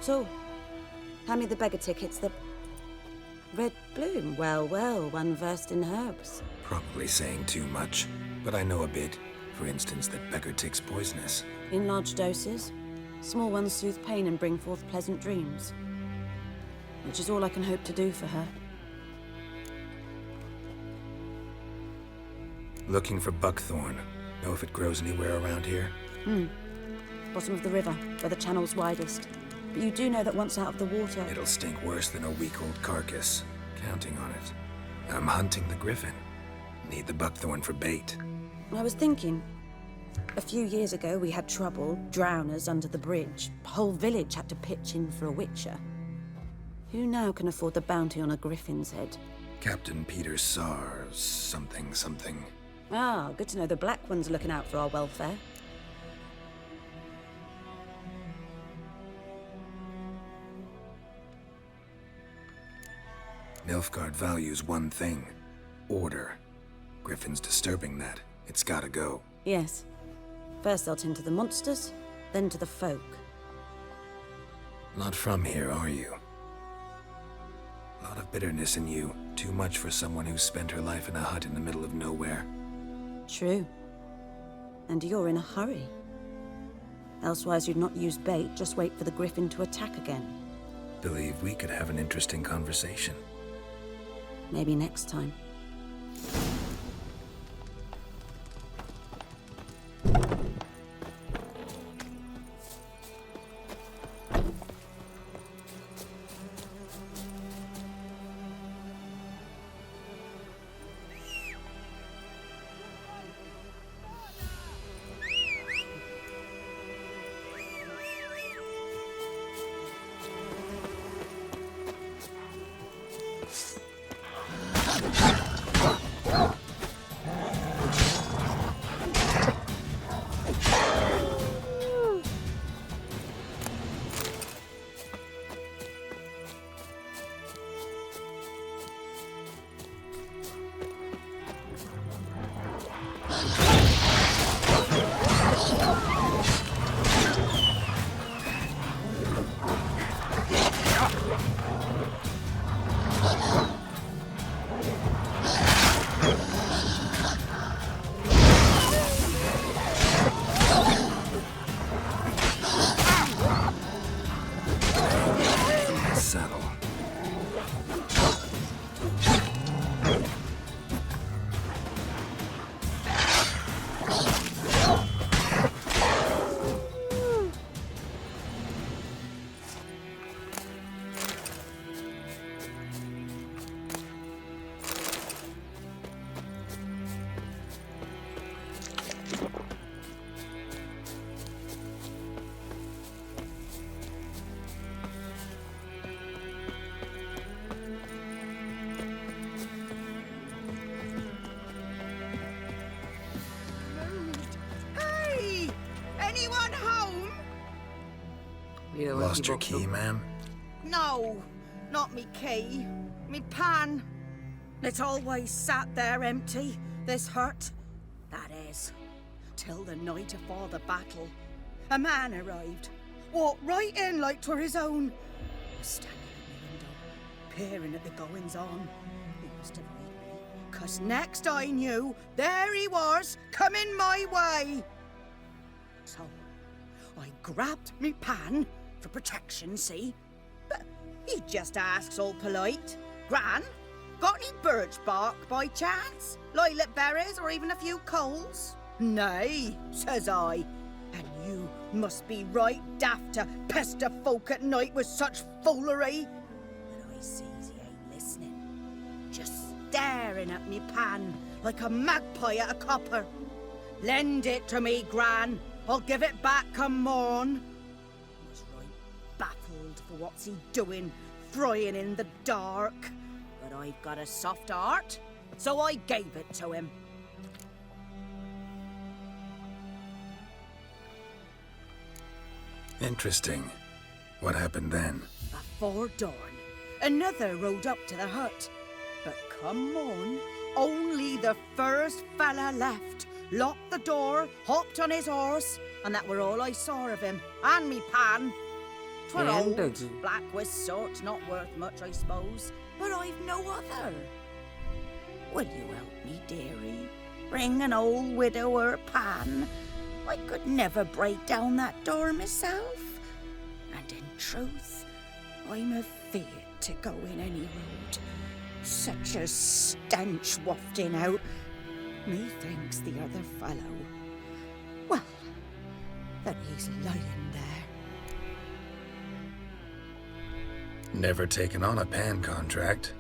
at all. Hand me the beggar tickets, the... Red bloom. Well, well, one versed in herbs. Probably saying too much, but I know a bit. For instance, that beggar tick's poisonous. In large doses. Small ones soothe pain and bring forth pleasant dreams. Which is all I can hope to do for her. Looking for buckthorn. Know if it grows anywhere around here? Bottom of the river, where the channel's widest. But you do know that once out of the water... It'll stink worse than a week-old carcass. Counting on it. I'm hunting the griffin. Need the buckthorn for bait. I was thinking... A few years ago, we had trouble, drowners under the bridge. The whole village had to pitch in for a witcher. Who now can afford the bounty on a griffin's head? Captain Peter Sars, something. Ah, good to know the Black One's looking out for our welfare. Nilfgaard values one thing. Order. Griffin's disturbing that. It's gotta go. Yes. First they'll tend to the monsters, then to the folk. Not from here, are you? Lot of bitterness in you. Too much for someone who spent her life in a hut in the middle of nowhere. True. And you're in a hurry. Elsewise you'd not use bait, just wait for the griffin to attack again. Believe we could have an interesting conversation. Maybe next time. Lost your key, ma'am? No, not me key. Me pan. It's always sat there empty, this hut. That is, till the night afore the battle. A man arrived, walked right in like 'twere his own. Was standing at the window, peering at the goings-on. He must have read me, 'cause next I knew, there he was, coming my way. So, I grabbed me pan, for protection, see? But he just asks all polite. Gran, got any birch bark by chance? Lilac berries or even a few coals? Nay, says I. And you must be right daft to pester folk at night with such foolery. But I sees he ain't listening. Just staring at me pan like a magpie at a copper. Lend it to me, Gran. I'll give it back come morn. Baffled for what's he doing, frying in the dark. But I've got a soft heart, so I gave it to him. Interesting. What happened then? Before dawn, another rode up to the hut. But come on, only the first fella left. Locked the door, hopped on his horse, and that were all I saw of him, and me pan. 'Twere And old, again. black with soot, not worth much, I suppose. But I've no other. Will you help me, dearie? Bring an old widower pan. I could never break down that door myself. And in truth, I'm afeard to go in any road. Such a stench wafting out. Methinks the other fellow, well, that he's lying there. Never taken on a pan contract.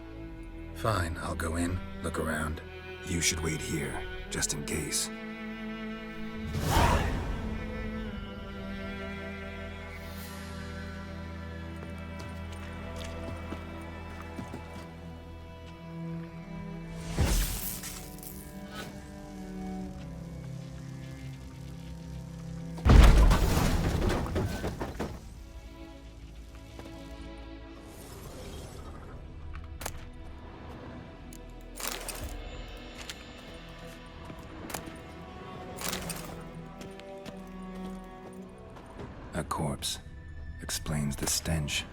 Fine, I'll go in, look around. You should wait here, just in case. A corpse. Explains the stench.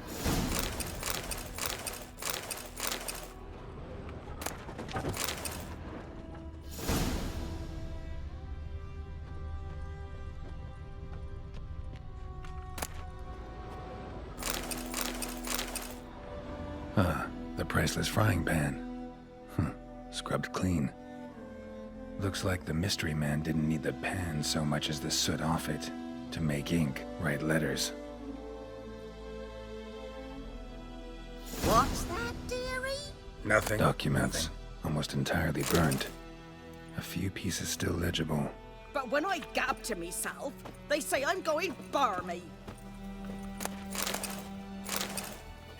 The priceless frying pan. Scrubbed clean. Looks like the mystery man didn't need the pan so much as the soot off it. To make ink, write letters. What's that, dearie? Nothing. Documents. Almost entirely burnt. A few pieces still legible. But when I gab to myself, they say I'm going barmy.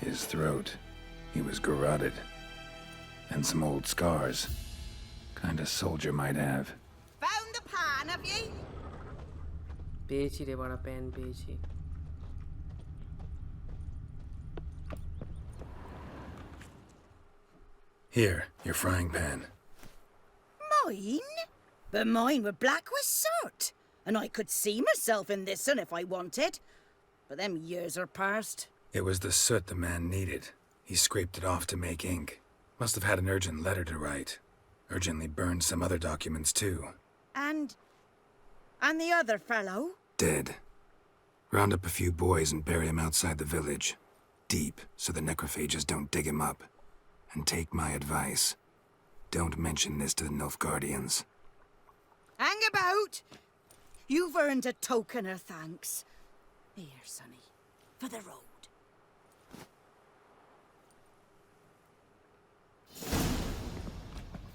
His throat. He was garroted. And some old scars. Kind a soldier might have. Found the pan, have you? পেয়েছি রে বড়া pan পেয়েছি Here, your frying pan. Mine? But mine were black with soot. And I could see myself in this one if I wanted. But them years are past. It was the soot the man needed. He scraped it off to make ink. Must have had an urgent letter to write. Urgently burned some other documents too. And the other fellow? Dead. Round up a few boys and bury him outside the village. Deep, so the necrophages don't dig him up. And take my advice. Don't mention this to the Nilfgaardians. Hang about! You've earned a token of thanks. Here, sonny, for the road.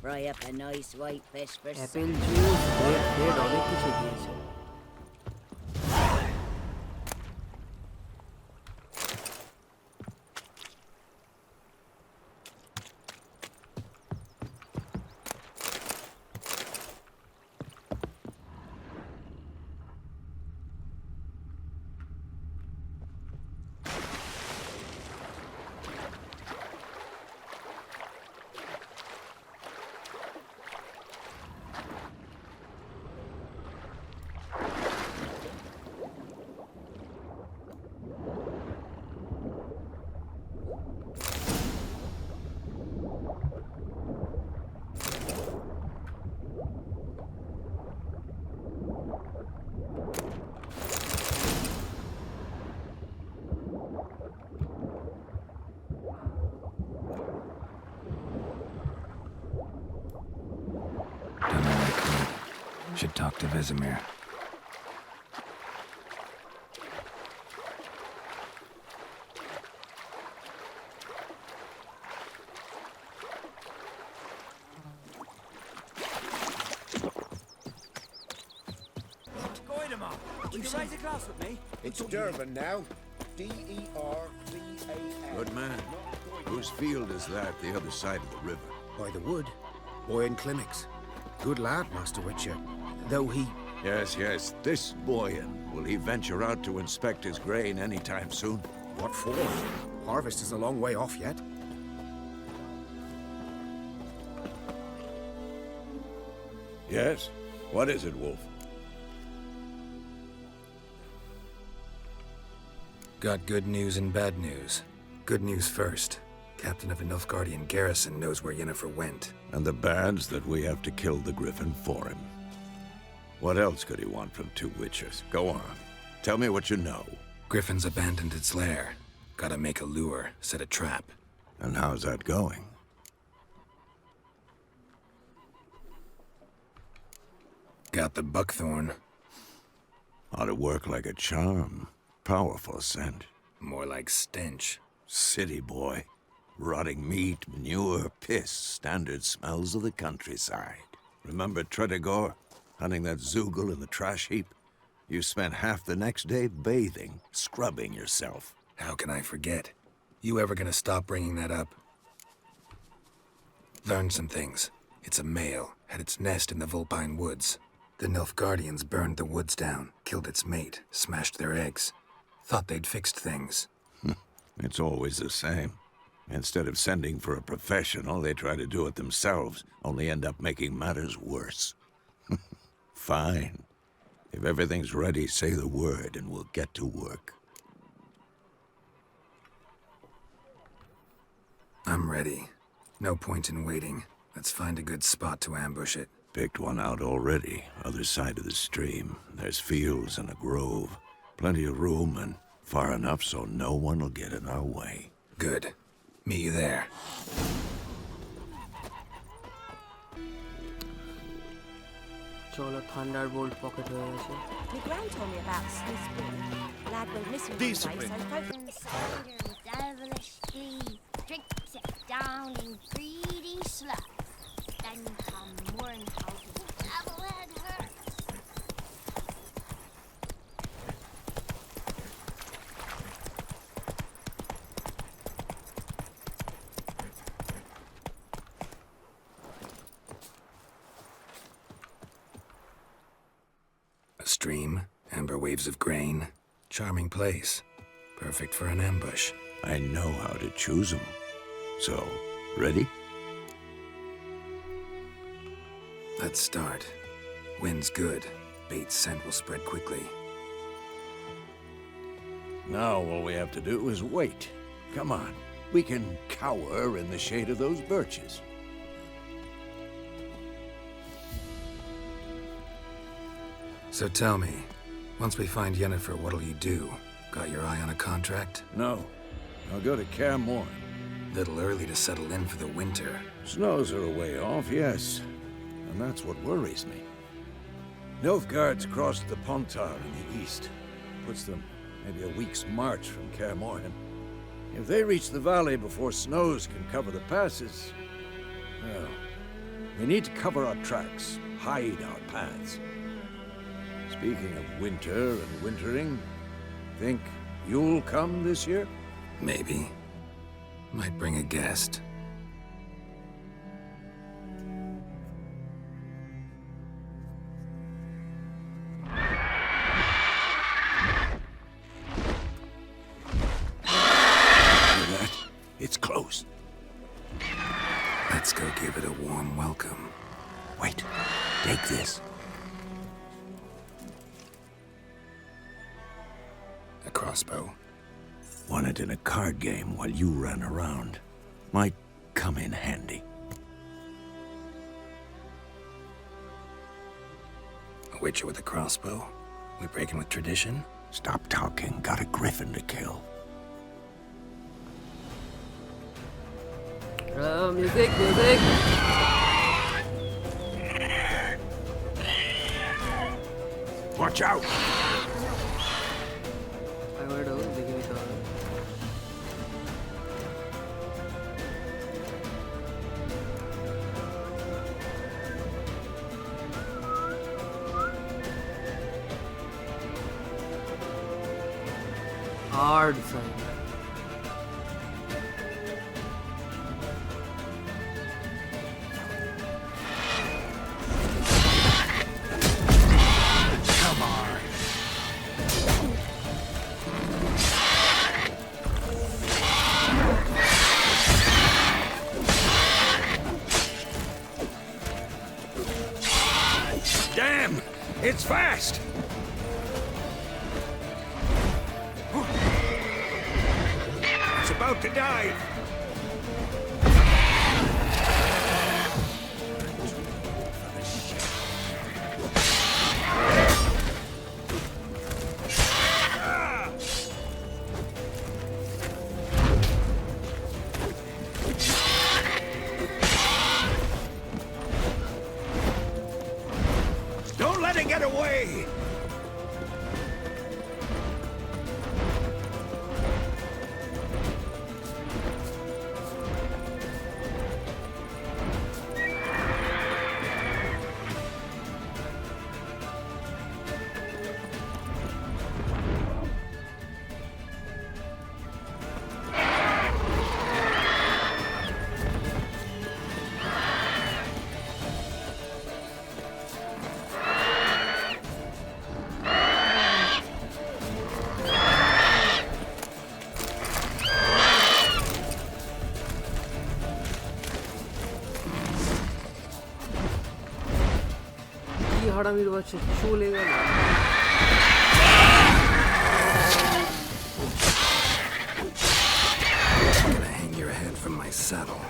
Fry up a nice white fish for Apple juice bread অনেক কিছু দিয়েছে Should talk to Vesemir. Would you raise a glass with me? It's Durban now. D-E-R-B-A-N. Good man. Whose field is that the other side of the river? By the wood. Boy in clinics. Good lad, Master Witcher. Though he... Yes. This Boyan. Will he venture out to inspect his grain anytime soon? What for? Harvest is a long way off yet. Yes? What is it, Wolf? Got good news and bad news. Good news first. Captain of a Nilfgaardian garrison knows where Yennefer went. And the bad's that we have to kill the Griffin for him. What else could he want from two witches? Go on. Tell me what you know. Griffin's abandoned its lair. Gotta make a lure, set a trap. And how's that going? Got the buckthorn. Ought to work like a charm. Powerful scent. More like stench. City boy. Rotting meat, manure, piss. Standard smells of the countryside. Remember Tredegor? Hunting that Zoogle in the trash heap? You spent half the next day bathing, scrubbing yourself. How can I forget? You ever gonna stop bringing that up? Learned some things. It's a male, had its nest in the Vulpine Woods. The Nilfgaardians burned the woods down, killed its mate, smashed their eggs. Thought they'd fixed things. It's always the same. Instead of sending for a professional, they try to do it themselves, only end up making matters worse. Fine. If everything's ready, say the word and we'll get to work. I'm ready. No point in waiting. Let's find a good spot to ambush it. Picked one out already, other side of the stream. There's fields and a grove. Plenty of room and far enough so no one will get in our way. Good. Meet you there. চলো Thunderbolt pocket হয়ে গেছে My gran told me about Swiss Wood. Lad went missing one day, so Cider devilish tea drinks it down in greedy sluts. Then come mourn how the devil had hurt. A stream, amber waves of grain. Charming place. Perfect for an ambush. I know how to choose them. So, ready? Let's start. Wind's good. Bait's scent will spread quickly. Now all we have to do is wait. Come on. We can cower in the shade of those birches. So tell me, once we find Yennefer, what'll you do? Got your eye on a contract? No. I'll go to Kaer Morhen. Little early to settle in for the winter. Snows are a way off, yes. And that's what worries me. Nilfgaard's crossed the Pontar in the east. Puts them maybe a week's march from Kaer Morhen. If they reach the valley before snows can cover the passes, well, we need to cover our tracks, hide our paths. Speaking of winter and wintering, think you'll come this year? Maybe. Might bring a guest. Hear that? It's close. Let's go give it a warm welcome. Wait, take this. A crossbow. Won it in a card game while you ran around. Might come in handy. A witcher with a crossbow? We breaking with tradition? Stop talking. Got a griffin to kill. Music music Watch out! একবার এটাও দেখে নিতে হবে hard side Damn! It's fast! It's about to dive. Don't let it get away! কি হারামির বাচ্চা চলে গেল। I'm gonna hang your head from my saddle.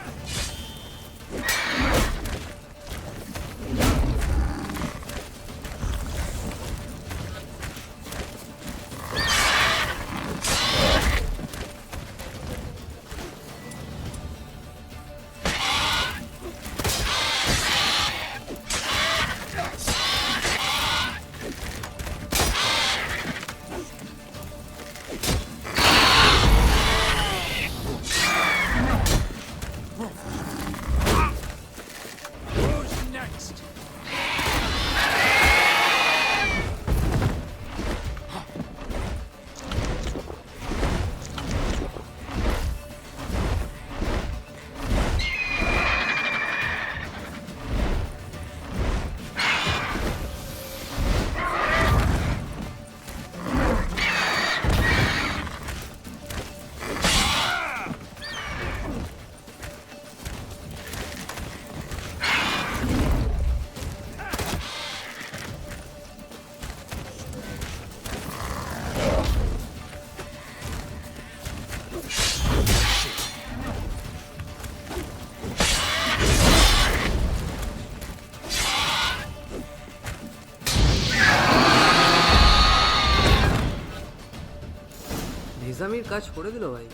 নিজামির কাজ করে দিল ভাই।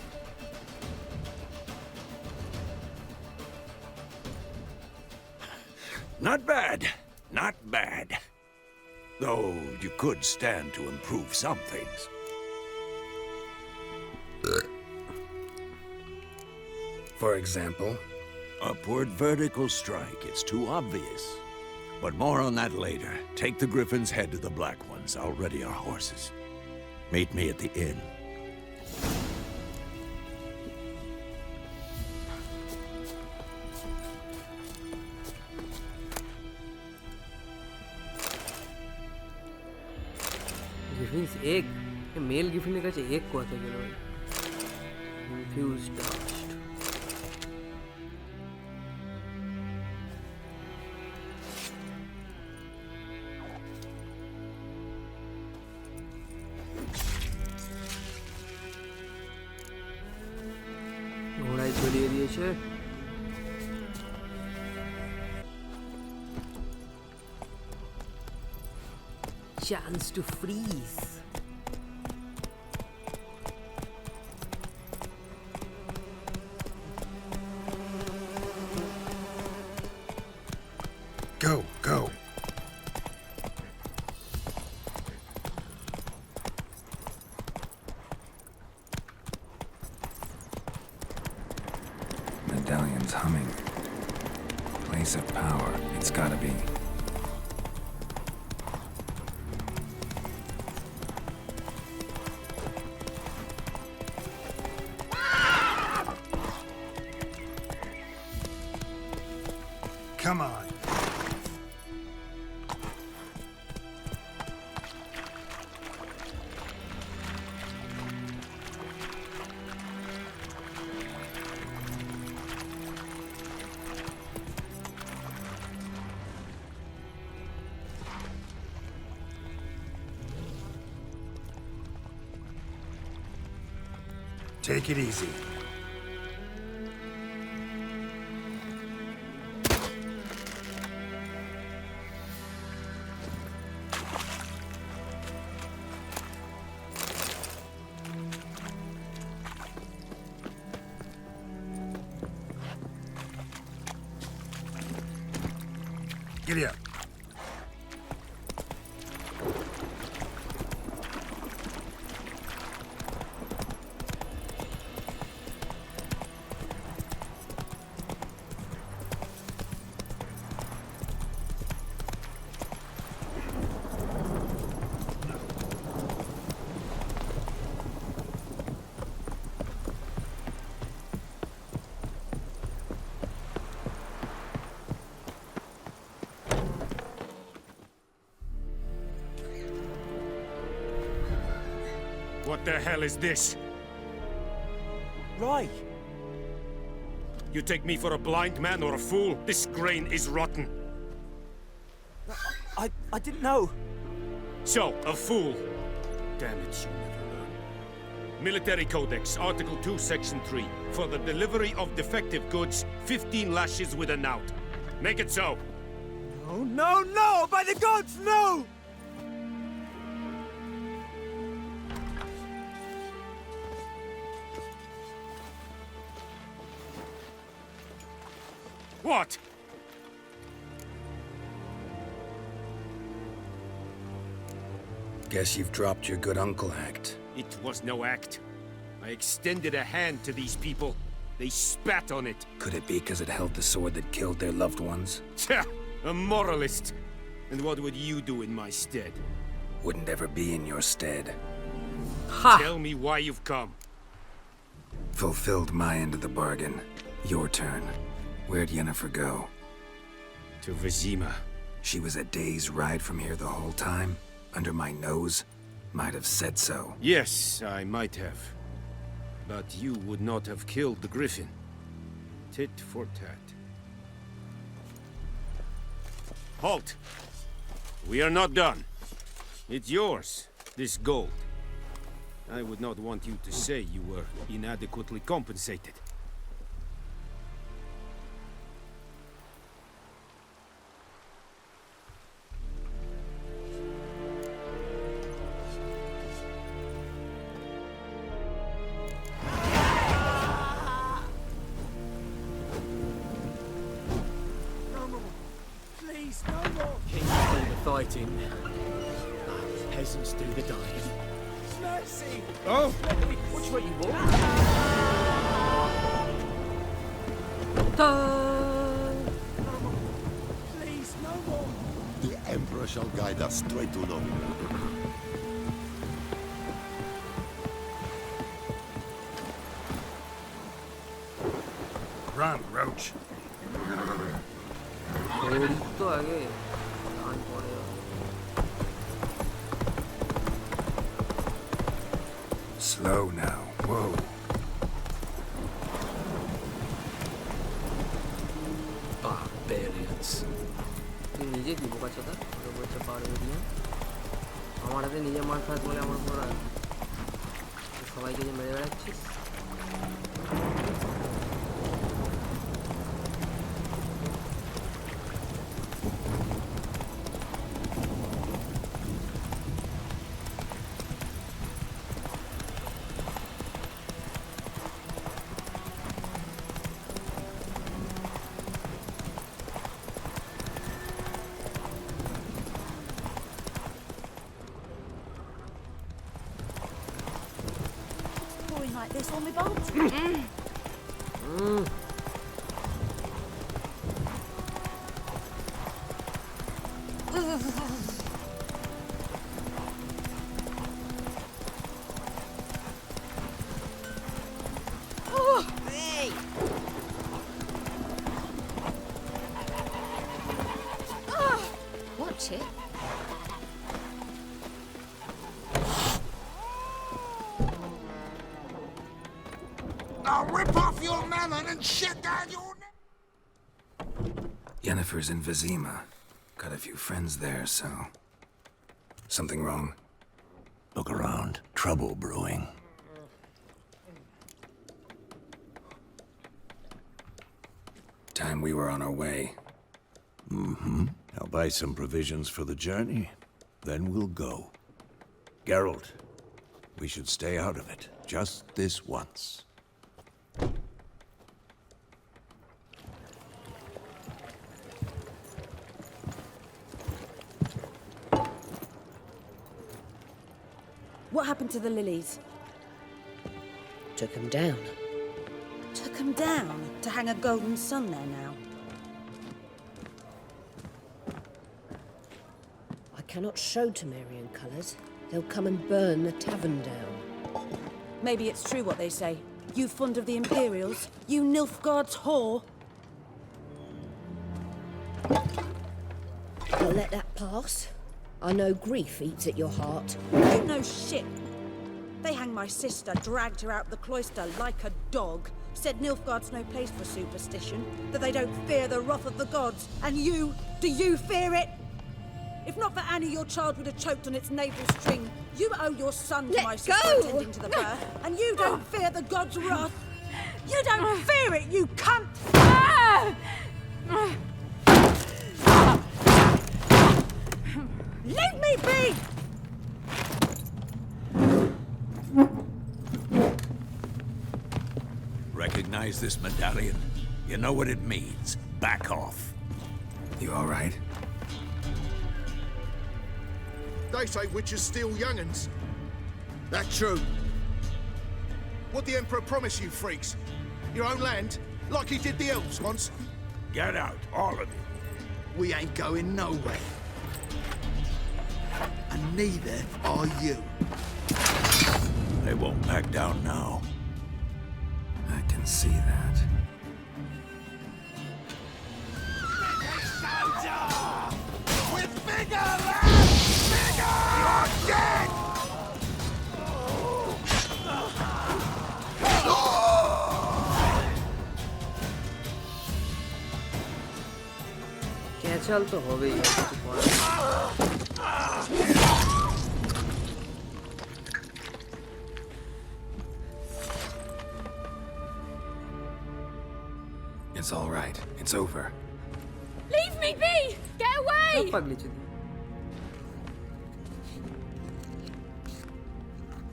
Not bad. Not bad. Though you could stand to improve some things. For example, Upward vertical strike. It's too obvious. But more on that later. Take the Griffin's head to the Black Ones. I'll ready our horses. Meet me at the inn. Griffin's egg, male গ্রিফিনের কাছে egg কোথা গেল ভাই? Confuse dust. ঘোড়ায় ঝুলিয়ে দিয়েছে। Chance to freeze. go, go. Medallion's humming. Place of power. It's gotta be. Come on. Take it easy. Giddy up. What the hell is this? Rye! You take me for a blind man or a fool? This grain is rotten. I didn't know. So, a fool. Damn it, you never learn. Military Codex, Article 2, Section 3. For the delivery of defective goods, 15 lashes with a knout. Make it so. Oh, no, no! By the gods, no! What? Guess you've dropped your good uncle act. It was no act. I extended a hand to these people. They spat on it. Could it be because it held the sword that killed their loved ones? Tja, a moralist. And what would you do in my stead? Wouldn't ever be in your stead. Tell me why you've come. Fulfilled my end of the bargain. Your turn. Where'd Yennefer go? To Vizima. She was a day's ride from here the whole time? Under my nose? Might have said so. Yes, I might have. But you would not have killed the griffin. Tit for tat. Halt! We are not done. It's yours, this gold. I would not want you to say you were inadequately compensated. Fighting. Peasants do the dying. Mercy! Oh! Which way you walk? Please, no more! The Emperor shall guide us straight to Novi. Run, Roach. तो आगे कान पड़ेगा. Slow now. Whoa. Barbarians. তুই নিজে কি বোকা চোদা? ওরা বলছে বারবেরিয়ান. আমার হাতে নিজে মার খাস বলে আমার উপর রাগ. সবাইকে যে মেরে বেড়াচ্ছিস. Like this on my boat. Hey! Watch it. Now rip off your melon and shit down your neck! Yennefer's in Vizima. Got a few friends there, so... Something wrong? Look around. Trouble brewing. Time we were on our way. Mm-hmm. I'll buy some provisions for the journey. Then we'll go. Geralt, we should stay out of it. Just this once. What happened to the lilies? Took him down. Took them down to hang a golden sun there now. I cannot show Temerian colours. They'll come and burn the tavern down. Maybe it's true what they say. You fond of the Imperials? You Nilfgaard's whore? I'll let that pass. I know grief eats at your heart. You know shit. They hanged my sister, dragged her out the cloister like a dog. Said Nilfgaard's no place for superstition, that they don't fear the wrath of the gods. And you, do you fear it? If not for Annie, your child would have choked on its navel string. You owe your son to my sister attending to the birth, and you don't fear the gods' wrath. You don't fear it, you cunt! Leave me be! Recognize this medallion? You know what it means. Back off. You all right? They say witches steal young'uns. That true. What the Emperor promise you, freaks? Your own land? Like he did the elves once? Get out, all of you. We ain't going nowhere. And neither are you. They won't back down now. I can see that. With bigger lads! Bigger! You're dead! कैचल तो हो गई है कुछ It's all right. It's over. Leave me be! Get away! पगली चुदी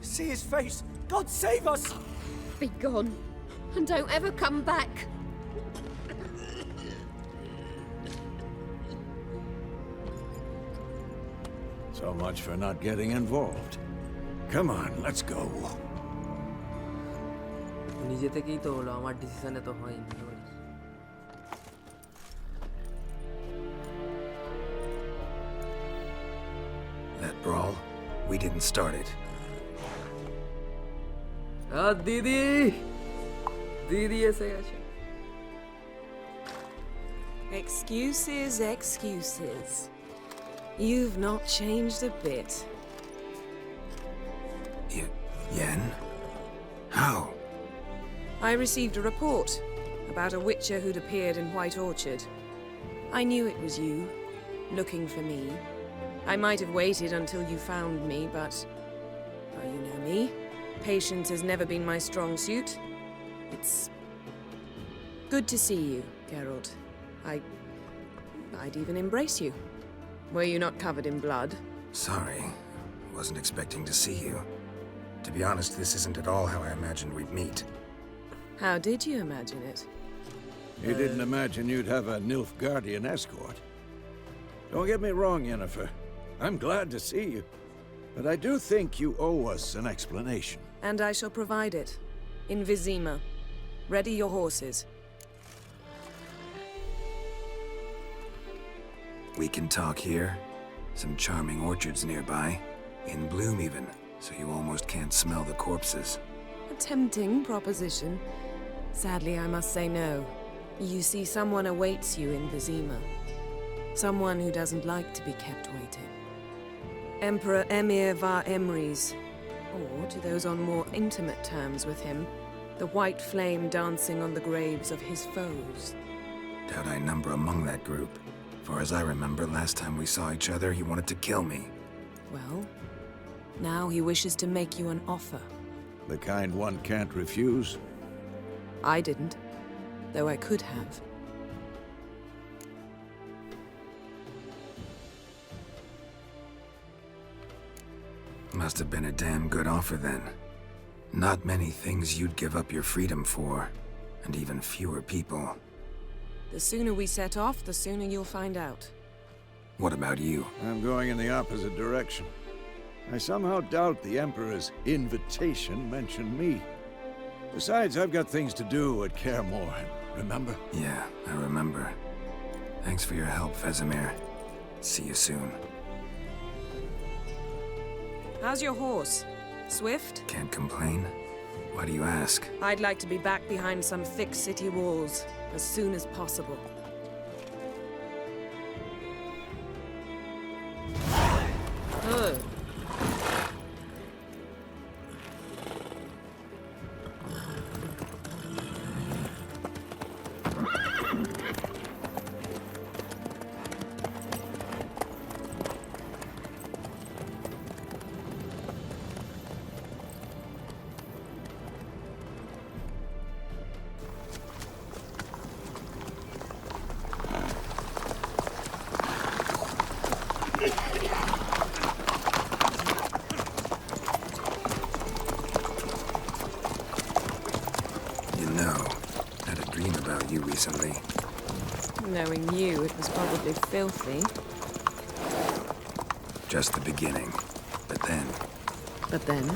See his face! God save us! Be gone. And don't ever come back. So much for not getting involved. Come on, let's go. নিজে থেকেই তো হলো আমার ডিসিশনে তো হয়নি That brawl, we didn't start it. दीदी दीदी ऐसे कैसे Excuses, excuses. You've not changed a bit. Yen? How? I received a report about a witcher who'd appeared in White Orchard. I knew it was you, looking for me. I might have waited until you found me, but... well, you know me. Patience has never been my strong suit. It's... good to see you, Geralt. I'd even embrace you. Were you not covered in blood? Sorry. Wasn't expecting to see you. To be honest, this isn't at all how I imagined we'd meet. How did you imagine it? You didn't imagine you'd have a Nilfgaardian escort. Don't get me wrong, Yennefer. I'm glad to see you. But I do think you owe us an explanation. And I shall provide it. In Vizima. Ready your horses. We can talk here. Some charming orchards nearby. In bloom even, so you almost can't smell the corpses. A tempting proposition. Sadly, I must say no. You see, someone awaits you in Vizima. Someone who doesn't like to be kept waiting. Emperor Emir var Emrys. Or, to those on more intimate terms with him, the white flame dancing on the graves of his foes. Doubt I number among that group. For as I remember, last time we saw each other, he wanted to kill me. Well, now he wishes to make you an offer. The kind one can't refuse? I didn't, though I could have. Must have been a damn good offer then. Not many things you'd give up your freedom for, and even fewer people. The sooner we set off, the sooner you'll find out. What about you? I'm going in the opposite direction. I somehow doubt the Emperor's invitation mentioned me. Besides, I've got things to do at Kaer Morhen, remember? Yeah, I remember. Thanks for your help, Vesemir. See you soon. How's your horse? Swift? Can't complain. Why do you ask? I'd like to be back behind some thick city walls as soon as possible. Recently. Knowing you, it was probably filthy. Just the beginning. But then... But then?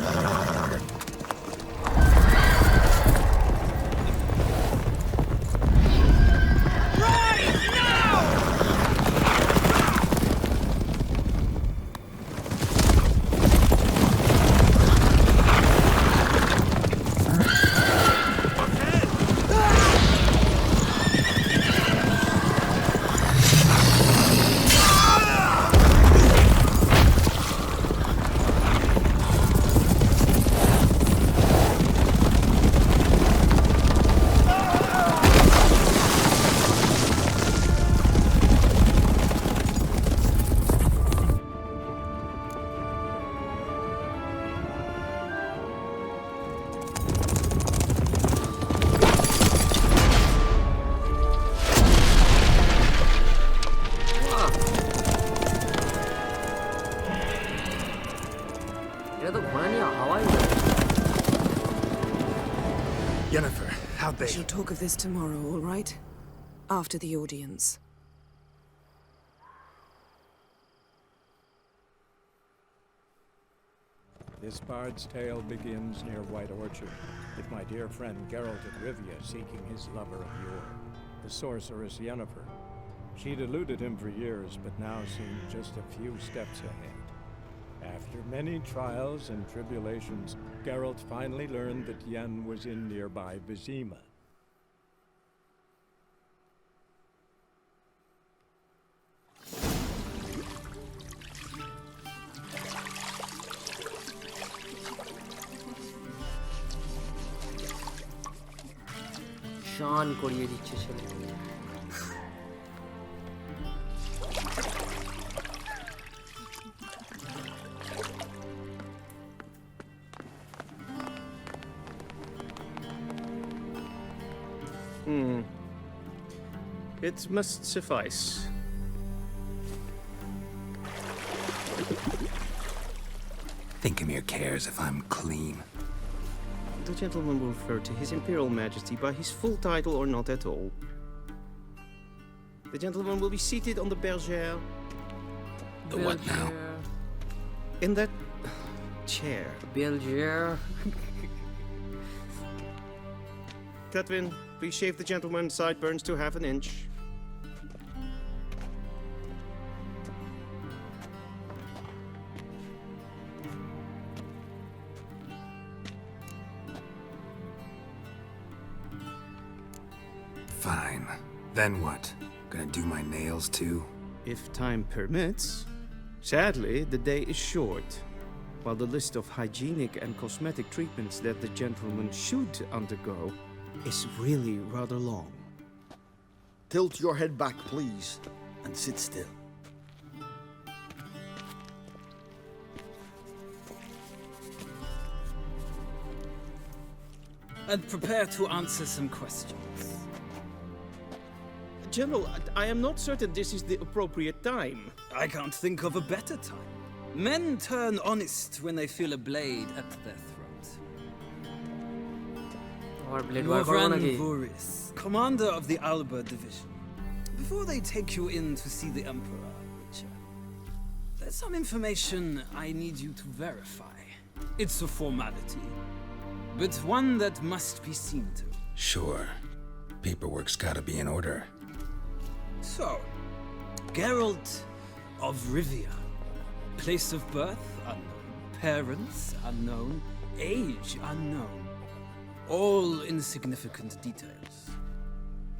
Yennefer, how'd they... We shall talk of this tomorrow, all right? After the audience. This bard's tale begins near White Orchard, with my dear friend Geralt of Rivia seeking his lover of yore, the sorceress Yennefer. She'd eluded him for years, but now seemed just a few steps ahead. After many trials and tribulations, Geralt finally learned that Yen was in nearby Vizima. শান করিয়ে দিচ্ছে ছেলে। It must suffice. Thinkemere cares if I'm clean. The gentleman will refer to His Imperial Majesty by his full title or not at all. The gentleman will be seated on the bergère. The what now? In that chair. Bergère. Catwin, please shave the gentleman's sideburns to half an inch. Fine. Then what? Gonna do my nails too? If time permits. Sadly, the day is short. While the list of hygienic and cosmetic treatments that the gentleman should undergo is really rather long. Tilt your head back, please, and sit still. And prepare to answer some questions. General, I am not certain this is the appropriate time. I can't think of a better time. Men turn honest when they feel a blade at their throat. Lovran Vuris, commander of the Alba Division. Before they take you in to see the Emperor, Witcher, let's some information I need you to verify. It's a formality, but one that must be seen to. Sure. Paperwork's gotta be in order. So, Geralt of Rivia. Place of birth unknown. Parents unknown. Age unknown. All insignificant details.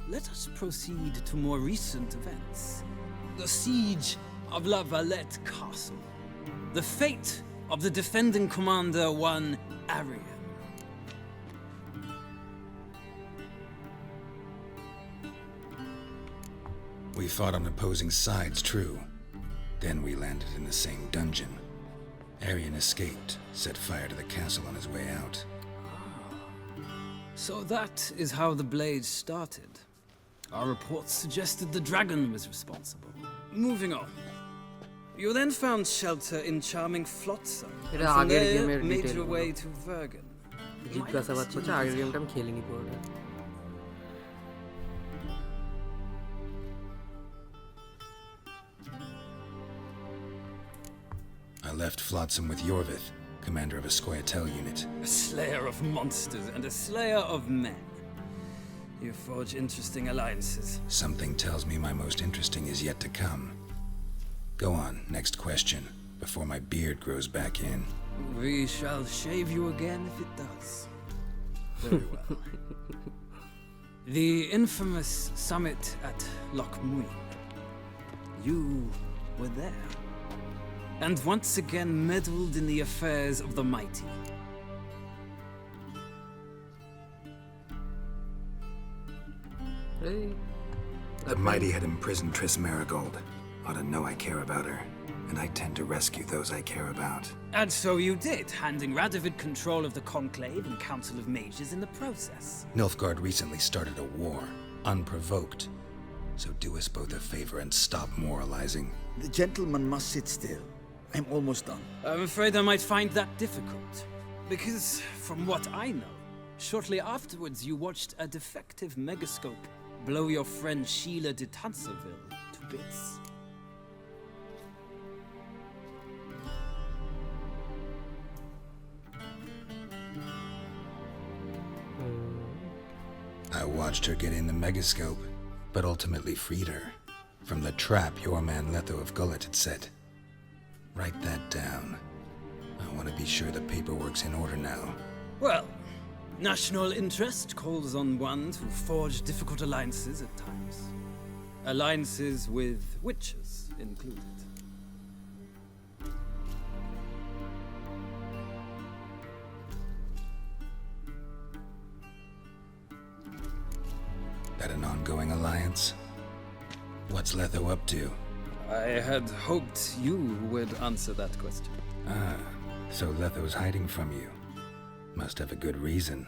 Let us proceed to more recent events. The siege of La Valette Castle. The fate of the defending commander, one Arian. We fought on opposing sides, true. Then we landed in the same dungeon. Arian escaped, set fire to the castle on his way out. So that is how the Blade started. Our reports suggested the dragon was responsible. Moving on. You then found shelter in charming Flotsam, and from there made your way to Vergen. জিজ্ঞাসাবাদ করছে আগের গেমটা আমি খেলিনি পুরোটা I left Flotsam with Yorvith, commander of a Scoia'tael unit. A slayer of monsters and a slayer of men. You forge interesting alliances. Something tells me my most interesting is yet to come. Go on, next question, before my beard grows back in. We shall shave you again if it does. Very well. The infamous summit at Loch Muin. You were there. And once again meddled in the affairs of the mighty. The mighty had imprisoned Triss Marigold. Ought to know I care about her, and I tend to rescue those I care about. And so you did, handing Radovid control of the Conclave and Council of Mages in the process. Nilfgaard recently started a war, unprovoked. So do us both a favor and stop moralizing. The gentleman must sit still. I'm almost done. I'm afraid I might find that difficult. Because, from what I know, shortly afterwards you watched a defective megascope blow your friend Sheila de Tanserville to bits. I watched her get in the megascope, but ultimately freed her from the trap your man Letho of Gullet had set. Write that down. I want to be sure the paperwork's in order now. Well, national interest calls on one to forge difficult alliances at times. Alliances with witches included. That an ongoing alliance? What's Letho up to? I had hoped you would answer that question. Ah, so Letho's hiding from you. Must have a good reason.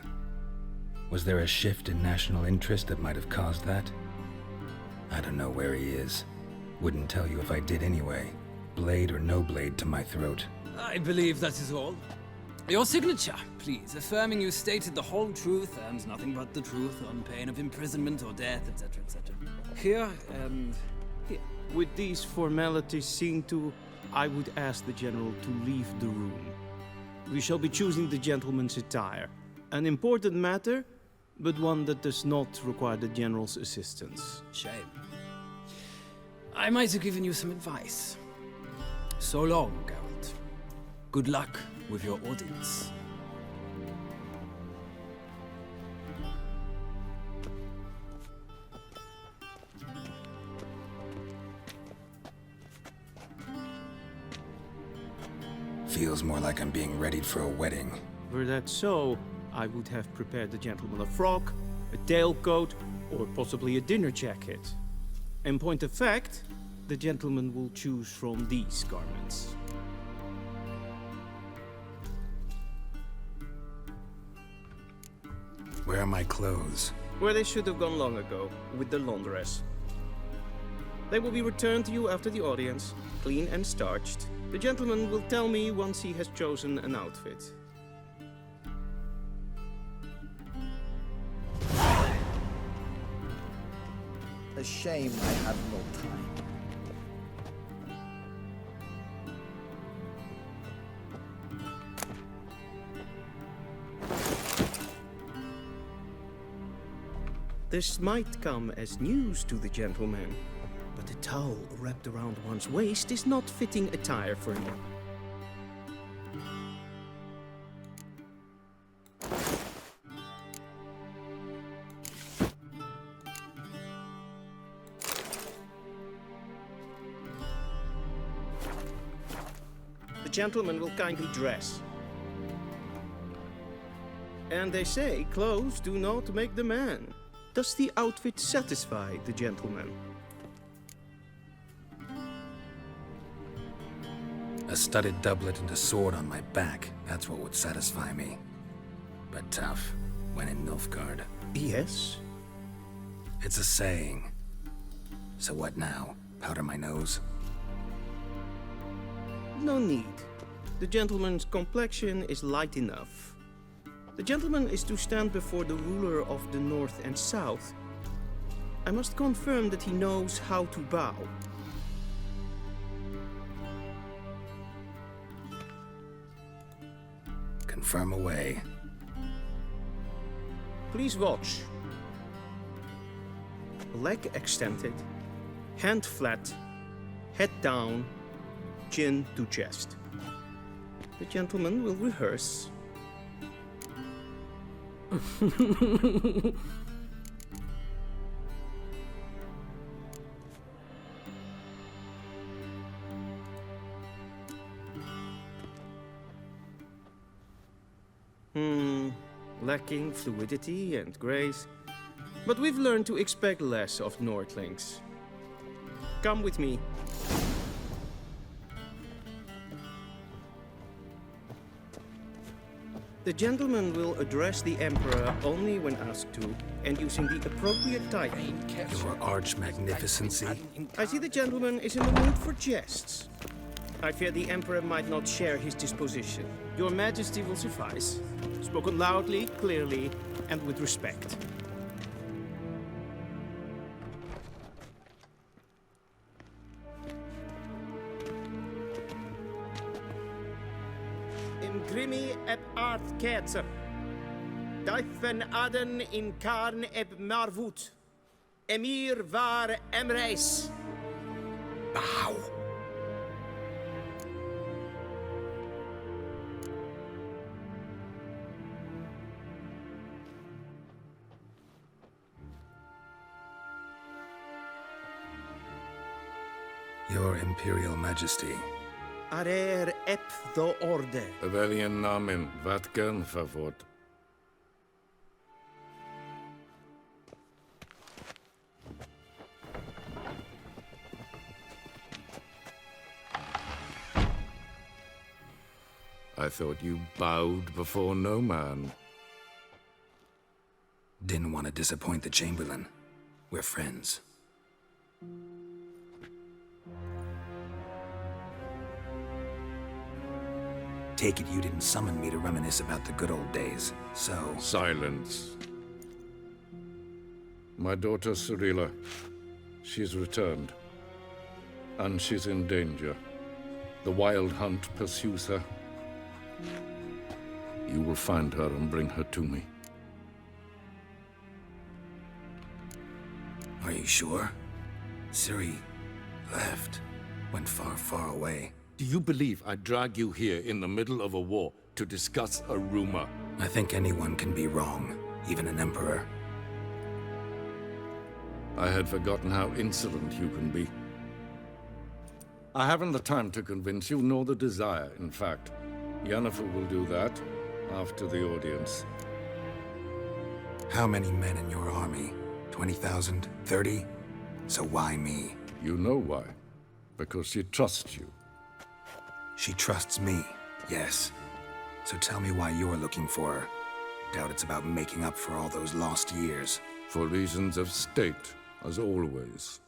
Was there a shift in national interest that might have caused that? I don't know where he is. Wouldn't tell you if I did anyway. Blade or no blade to my throat. I believe that is all. Your signature, please, affirming you stated the whole truth and nothing but the truth on pain of imprisonment or death, etc., etc. Here and here. With these formalities seen to, I would ask the General to leave the room. We shall be choosing the gentleman's attire. An important matter, but one that does not require the General's assistance. Shame. I might have given you some advice. So long, Geralt. Good luck with your audience. Feels more like I'm being readied for a wedding. Were that so, I would have prepared the gentleman a frock, a tailcoat, or possibly a dinner jacket. In point of fact, the gentleman will choose from these garments. Where are my clothes? Where they should have gone long ago, with the laundress. They will be returned to you after the audience, clean and starched. The gentleman will tell me once he has chosen an outfit. A shame I have no time. This might come as news to the gentleman, but a towel wrapped around one's waist is not fitting attire for him. The gentleman will kindly dress. And they say clothes do not make the man. Does the outfit satisfy the gentleman? A studded doublet and a sword on my back, that's what would satisfy me. But tough, when in Nilfgaard. Yes? It's a saying. So what now? Powder my nose? No need. The gentleman's complexion is light enough. The gentleman is to stand before the ruler of the North and South. I must confirm that he knows how to bow. Confirm away. Please watch. Leg extended, hand flat, head down, chin to chest. The gentleman will rehearse. Lacking fluidity and grace. But we've learned to expect less of Nordlings. Come with me. The gentleman will address the Emperor only when asked to, and using the appropriate title. Your arch-magnificency. I see the gentleman is in the mood for jests. I fear the Emperor might not share his disposition. Your Majesty will suffice. Spoken loudly, clearly, and with respect. In grimi eb art ketzer. Duifen aden in karn eb marvoet. Emir var emreis. Bow. Your Imperial Majesty. Arer ep the orde. Welchen Namen? Wat gern favor? I thought you bowed before no man. Didn't want to disappoint the Chamberlain. We're friends. Take it you didn't summon me to reminisce about the good old days, so... Silence. My daughter Cyrilla, she's returned. And she's in danger. The Wild Hunt pursues her. You will find her and bring her to me. Are you sure? Ciri left. Went far, far away. Do you believe I drag you here in the middle of a war to discuss a rumor? I think anyone can be wrong, even an emperor. I had forgotten how insolent you can be. I haven't the time to convince you, nor the desire, in fact. Yennefer will do that after the audience. How many men in your army? 20,000? 30? So why me? You know why. Because she trusts you. She trusts me, yes. So tell me why you're looking for her. Doubt it's about making up for all those lost years. For reasons of state, as always.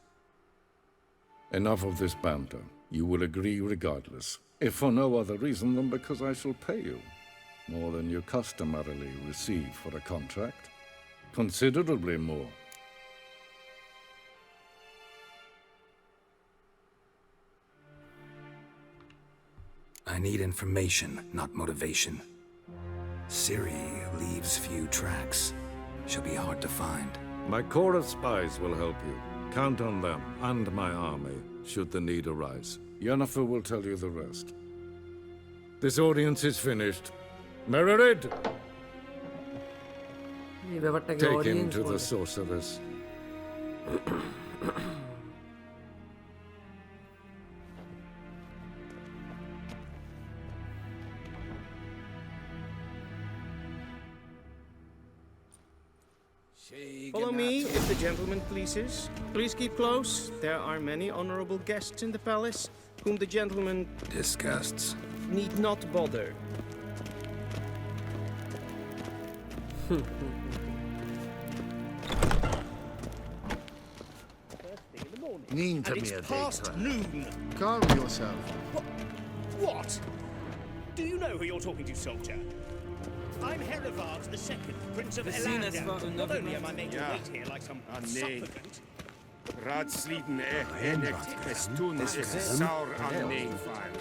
Enough of this banter. You will agree regardless. If for no other reason than because I shall pay you. More than you customarily receive for a contract. Considerably more. I need information, not motivation. Ciri leaves few tracks. She'll be hard to find. My corps of spies will help you. Count on them and my army, should the need arise. Yennefer will tell you the rest. This audience is finished. Mererid, এই ব্যাপারটাকে take him audience to the বলে। sorceress. Follow me, if the gentleman pleases. Please keep close. There are many honorable guests in the palace, whom the gentleman Disgusts. need not bother. Mean to And me it's a past noon. Calm yourself. What? Do you know who you're talking to, soldier? I'm Herivard II, Prince of Elandel. Not only am I made to wait here like some nee. supplicant, Raadsliden enigt bestun is saur an neefijn.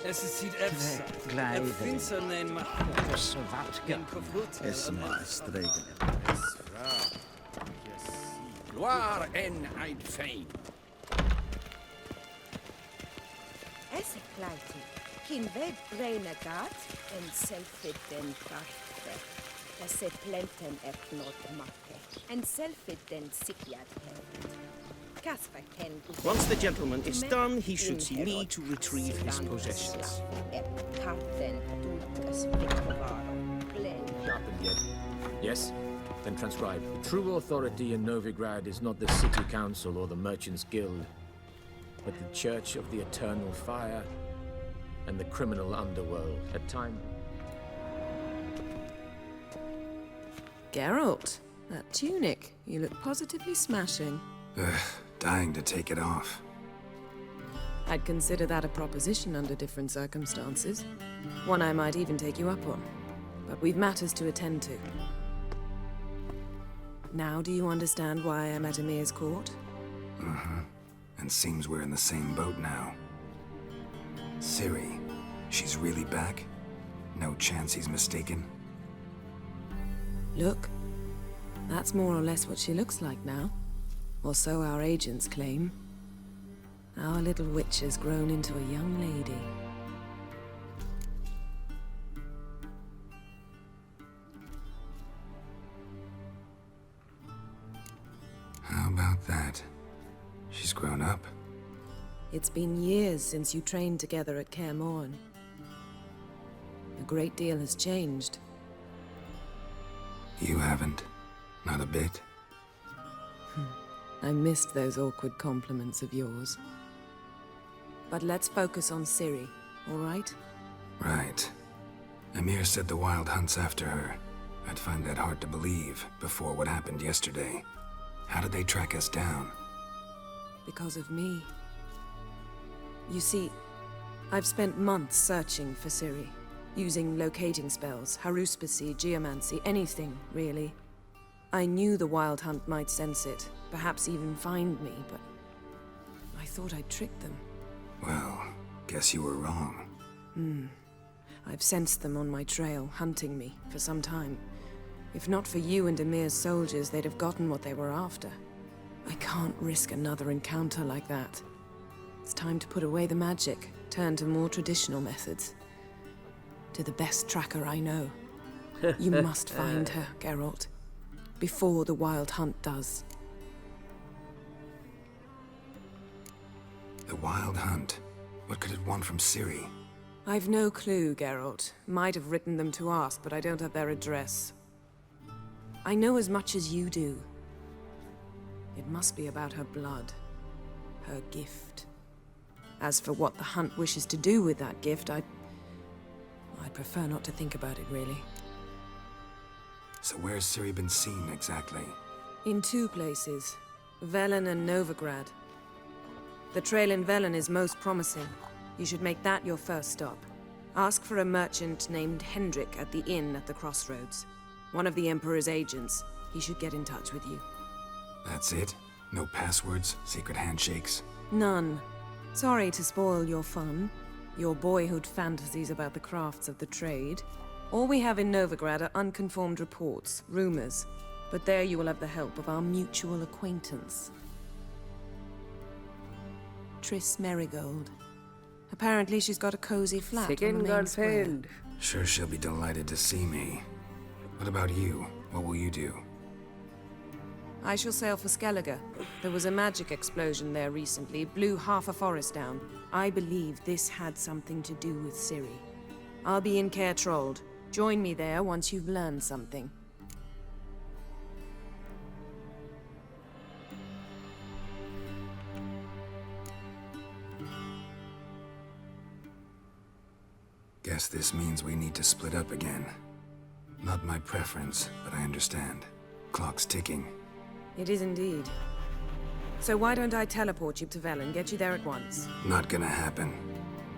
Es ziet efsa. Het vinsernein mag. Esma stregen. Waar en uit fijn. Esse kleiti, kin ved renegat en selfit den karte. Esse plenten not makke, en selfit den sikjat held. Kasper ken Once the gentleman is done, he should see me to retrieve his possessions. Karten dukas pikovaro. Sharpened yet? Yes? Then transcribe. True authority in Novigrad is not the city council or the merchants' guild, but the Church of the Eternal Fire and the criminal underworld. At time... Geralt, that tunic. You look positively smashing. Ugh, dying to take it off. I'd consider that a proposition under different circumstances. One I might even take you up on. But we've matters to attend to. Now do you understand why I'm at Emir's court? Uh-huh. And seems we're in the same boat now. Ciri, she's really back? No chance he's mistaken? Look, that's more or less what she looks like now. Or so our agents claim. Our little witch has grown into a young lady. How about that? She's grown up. It's been years since you trained together at Kaer Morhen. A great deal has changed. You haven't. Not a bit. I missed those awkward compliments of yours. But let's focus on Ciri, all right? Right. Emir said the Wild Hunt's after her. I'd find that hard to believe before what happened yesterday. How did they track us down? Because of me. You see, I've spent months searching for Ciri, using locating spells, haruspicy, geomancy, anything, really. I knew the Wild Hunt might sense it, perhaps even find me, but I thought I'd tricked them. Well, guess you were wrong. I've sensed them on my trail, hunting me, for some time. If not for you and Emir's soldiers, they'd have gotten what they were after. I can't risk another encounter like that. It's time to put away the magic, turn to more traditional methods. To the best tracker I know. You must find her, Geralt. Before the Wild Hunt does. The Wild Hunt? What could it want from Ciri? I've no clue, Geralt. Might have written them to ask, but I don't have their address. I know as much as you do. It must be about her blood. Her gift. As for what the Hunt wishes to do with that gift, I'd prefer not to think about it, really. So where's Ciri been seen, exactly? In two places. Velen and Novigrad. The trail in Velen is most promising. You should make that your first stop. Ask for a merchant named Hendrik at the inn at the crossroads. One of the Emperor's agents. He should get in touch with you. That's it? No passwords, secret handshakes? None. Sorry to spoil your fun. Your boyhood fantasies about the crafts of the trade. All we have in Novigrad are unconfirmed reports, rumors. But there you will have the help of our mutual acquaintance, Triss Merigold. Apparently she's got a cozy flat on the main square. Sure she'll be delighted to see me. What about you? What will you do? I shall sail for Skellige. There was a magic explosion there recently, blew half a forest down. I believe this had something to do with Ciri. I'll be in Caer Trold. Join me there once you've learned something. Guess this means we need to split up again. Not my preference, but I understand. Clock's ticking. It is indeed. So why don't I teleport you to Vel and get you there at once? Not gonna happen.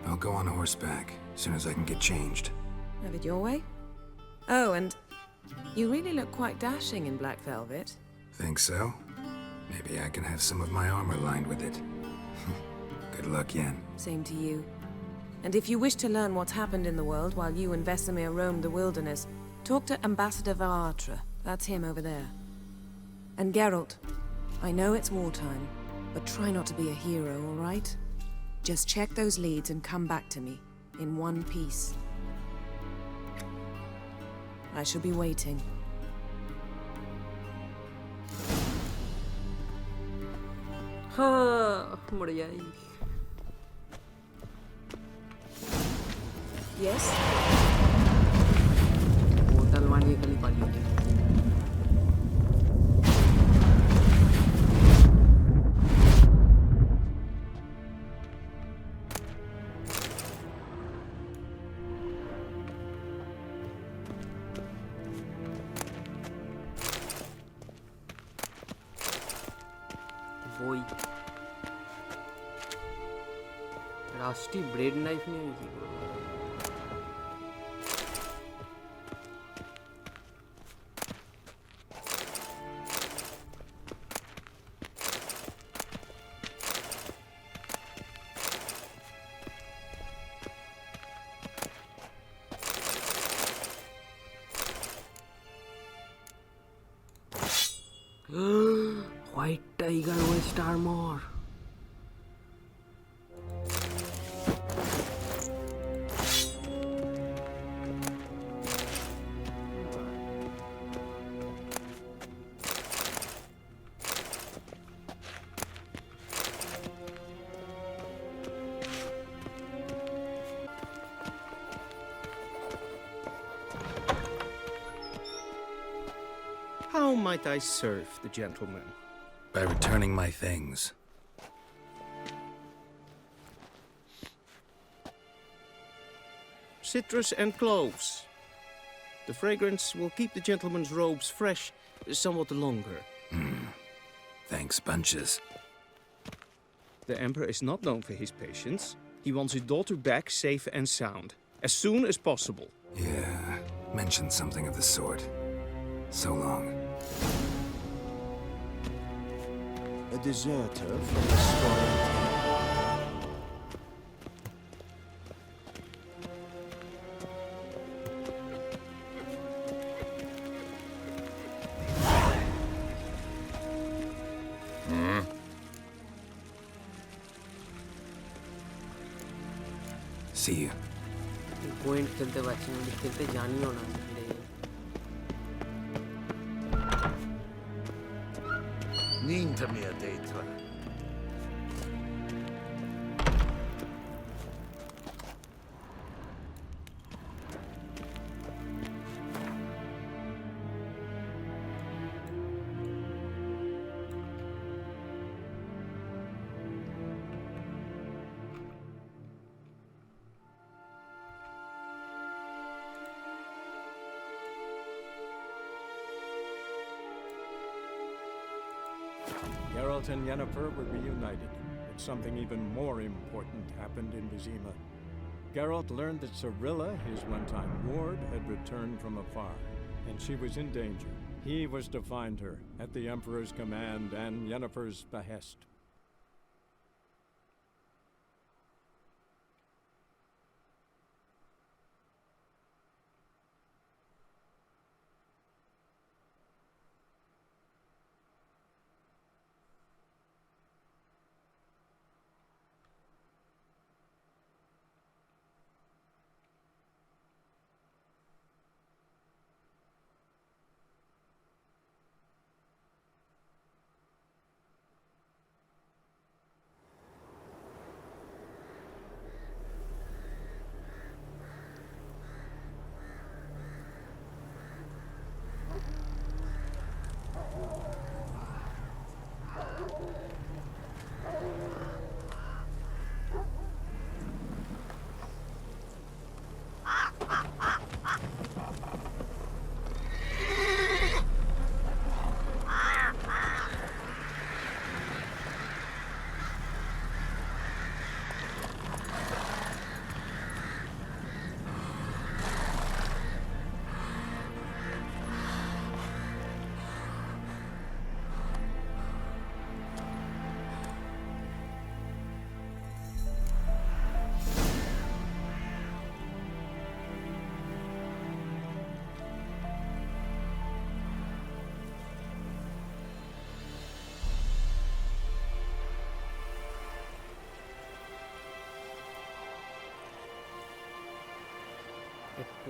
I'll go on horseback, as soon as I can get changed. Have it your way? Oh, and you really look quite dashing in black velvet. Think so? Maybe I can have some of my armor lined with it. Good luck, Yen. Same to you. And if you wish to learn what's happened in the world while you and Vesemir roamed the wilderness, talk to Ambassador Varatra. That's him over there. And Geralt, I know it's wartime, but try not to be a hero, all right? Just check those leads and come back to me, in one piece. I shall be waiting. मर जाएगी. Yes? बोतल मारिए खाली पानी के. रास्टी bread knife नहीं है. White Tiger West Armor. How might I serve the gentleman? By returning my things. Citrus and cloves. The fragrance will keep the gentleman's robes fresh somewhat longer. Thanks, bunches. The Emperor is not known for his patience. He wants his daughter back safe and sound, as soon as possible. Yeah, mentioned something of the sort. So long. A deserter from the Scorn. See you. Point खेलते बच्चे में खेलते जानी होना Niente mia dentro. Geralt and Yennefer were reunited, but something even more important happened in Vizima. Geralt learned that Cirilla, his one-time ward, had returned from afar, and she was in danger. He was to find her, at the Emperor's command and Yennefer's behest.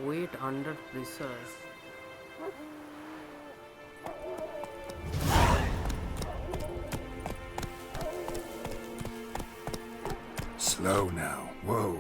Wait under pressure. Slow now. Whoa.